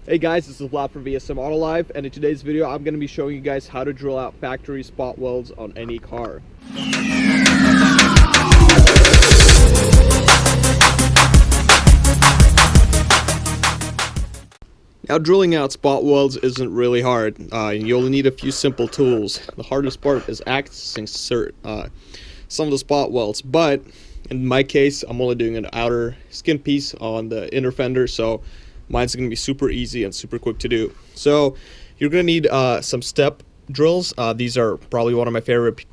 Hey guys, this is Vlad from VSM Auto Live, and in today's video I'm going to be showing you guys how to drill out factory spot welds on any car. Now, drilling out spot welds isn't really hard. You only need a few simple tools. The hardest part is accessing some of the spot welds, but in my case I'm only doing an outer skin piece on the inner fender, so mine's going to be super easy and super quick to do. So you're going to need some step drills. These are probably one of my favorite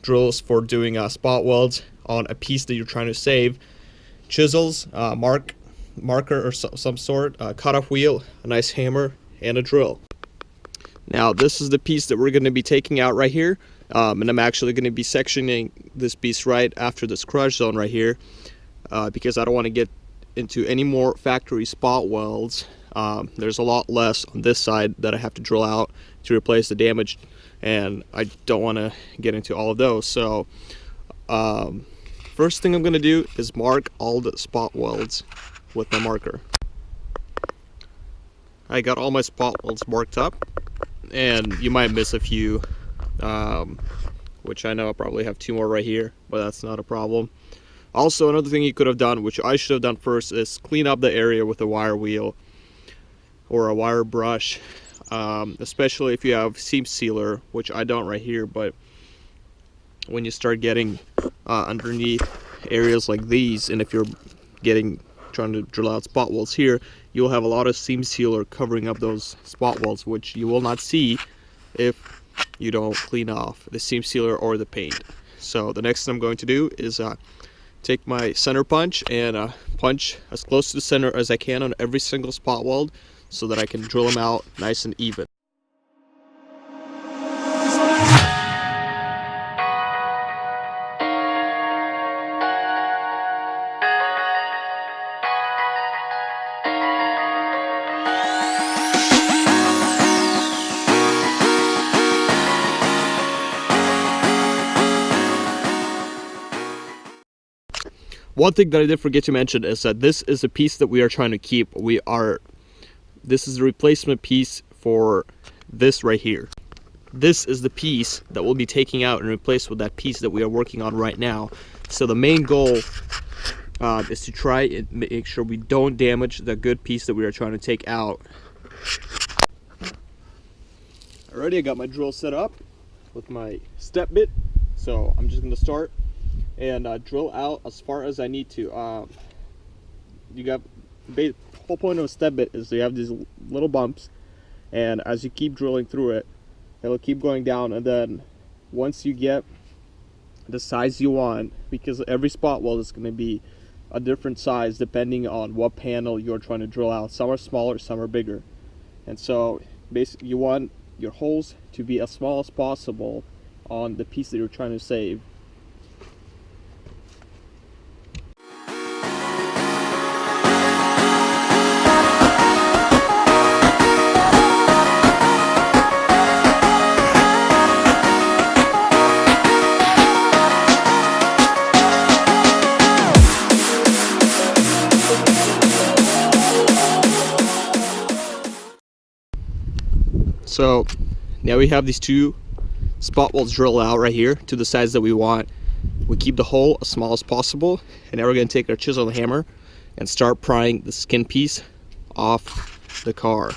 drills for doing spot welds on a piece that you're trying to save. Chisels, marker or some sort, cutoff wheel, a nice hammer, and a drill. Now this is the piece that we're going to be taking out right here, and I'm actually going to be sectioning this piece right after this crush zone right here, because I don't want to get into any more factory spot welds. There's a lot less on this side that I have to drill out to replace the damage, and I don't want to get into all of those. So first thing I'm going to do is mark all the spot welds with my marker. I got all my spot welds marked up, and you might miss a few, which I know I probably have two more right here, but that's not a problem. Also, another thing you could have done, which I should have done first, is clean up the area with a wire wheel or a wire brush, especially if you have seam sealer, which I don't right here. But when you start getting underneath areas like these, and if you're trying to drill out spot welds here, you'll have a lot of seam sealer covering up those spot welds, which you will not see if you don't clean off the seam sealer or the paint. So the next thing I'm going to do is take my center punch and punch as close to the center as I can on every single spot weld, so that I can drill them out nice and even. One thing that I did forget to mention is that this is a piece that we are trying to keep. This is the replacement piece for this right here. This is the piece that we'll be taking out and replace with that piece that we are working on right now. So the main goal is to try and make sure we don't damage the good piece that we are trying to take out. Alrighty, I got my drill set up with my step bit, so I'm just going to start and drill out as far as I need to. The whole point of a step bit is you have these little bumps, and as you keep drilling through it, it'll keep going down, and then once you get the size you want, because every spot weld is going to be a different size depending on what panel you're trying to drill out. Some are smaller, some are bigger, and so basically you want your holes to be as small as possible on the piece that you're trying to save. So now we have these two spot welds drilled out right here to the size that we want. We keep the hole as small as possible, and now we're going to take our chisel and hammer and start prying the skin piece off the car.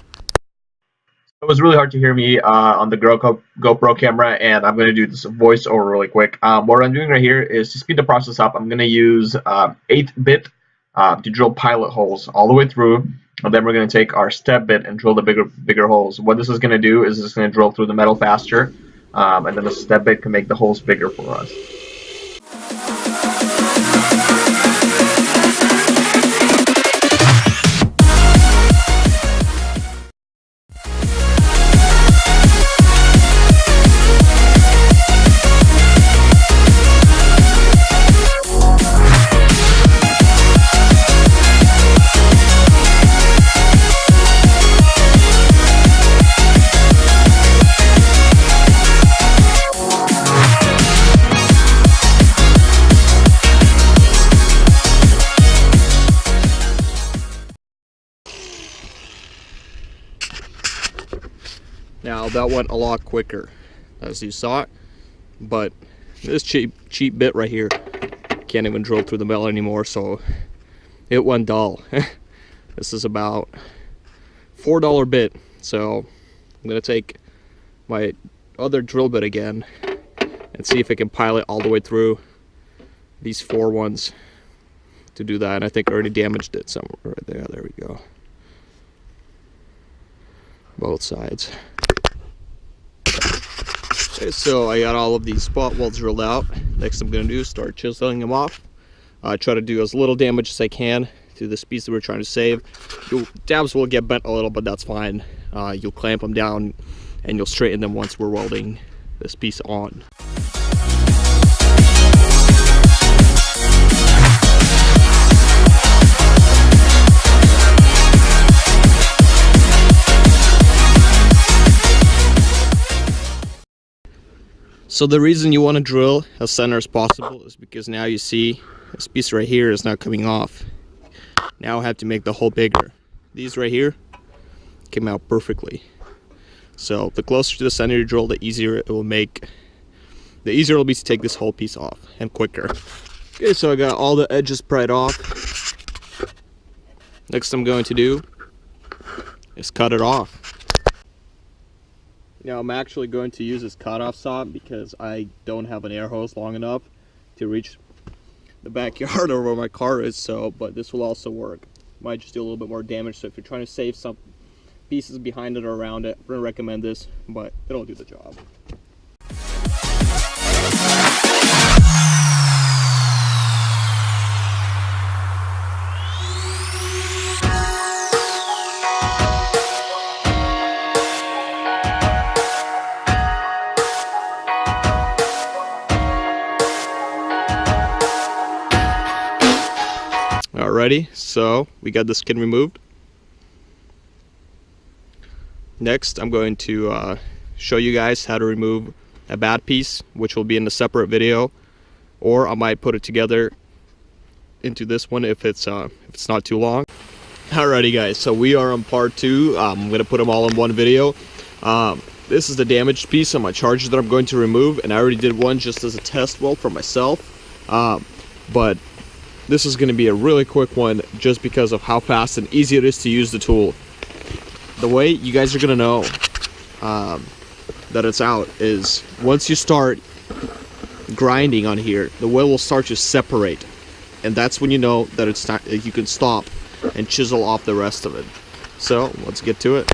It was really hard to hear me on the GoPro camera, and I'm going to do this voiceover really quick. What I'm doing right here is to speed the process up. I'm going to use 8-bit to drill pilot holes all the way through. And then we're going to take our step bit and drill the bigger holes. What this is going to do is it's going to drill through the metal faster, and then the step bit can make the holes bigger for us. Now that went a lot quicker, as you saw it, but this cheap bit right here can't even drill through the metal anymore, so it went dull. This is about $4 bit, so I'm gonna take my other drill bit again and see if I can pilot all the way through these 4 ones to do that. And I think I already damaged it somewhere right there. There we go. Both sides. Okay, so I got all of these spot welds drilled out. Next I'm gonna do is start chiseling them off. Try to do as little damage as I can to this piece that we're trying to save. Your dabs will get bent a little, but that's fine. You'll clamp them down and you'll straighten them once we're welding this piece on. So the reason you want to drill as center as possible is because now you see this piece right here is not coming off. Now I have to make the hole bigger. These right here came out perfectly. So the closer to the center you drill, the easier it will make. The easier it will be to take this whole piece off, and quicker. Okay, so I got all the edges pried off. Next I'm going to do is cut it off. Now I'm actually going to use this cutoff saw because I don't have an air hose long enough to reach the backyard or where my car is, but this will also work. Might just do a little bit more damage, so if you're trying to save some pieces behind it or around it, I'm going to recommend this, but it'll do the job. Alrighty, so we got the skin removed. Next, I'm going to show you guys how to remove a bad piece, which will be in a separate video, or I might put it together into this one if it's not too long. Alrighty, guys, so we are on part 2. I'm going to put them all in one video. This is the damaged piece on my charger that I'm going to remove, and I already did one just as a test weld for myself. But this is going to be a really quick one just because of how fast and easy it is to use the tool. The way you guys are going to know that it's out is once you start grinding on here, the weld will start to separate, and that's when you know that it's time, you can stop and chisel off the rest of it. So let's get to it.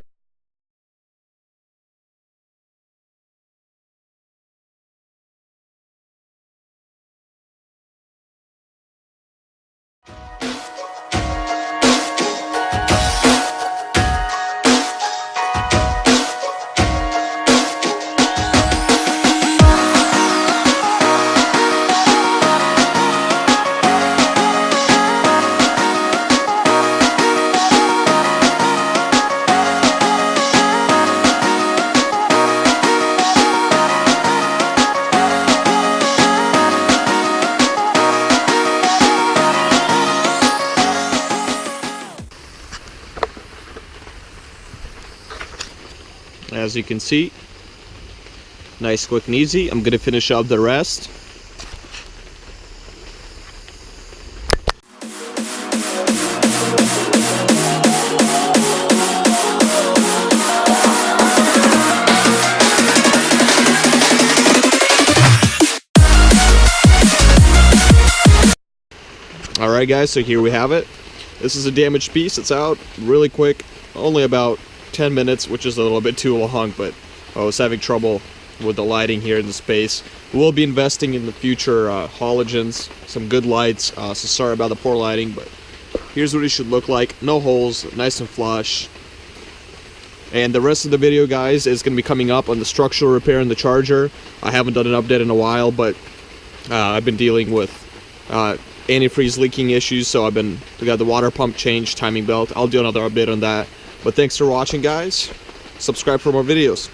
As you can see, nice, quick and easy. I'm gonna finish up the rest. Alright guys, so here we have it. This is a damaged piece. It's out really quick, only about 10 minutes, which is a little bit too long, but I was having trouble with the lighting here in the space. We'll be investing in the future halogens, some good lights, so sorry about the poor lighting, but here's what it should look like. No holes, nice and flush. And the rest of the video, guys, is going to be coming up on the structural repair in the charger. I haven't done an update in a while, but I've been dealing with antifreeze leaking issues, so we got the water pump changed, timing belt. I'll do another update on that. But thanks for watching, guys. Subscribe for more videos.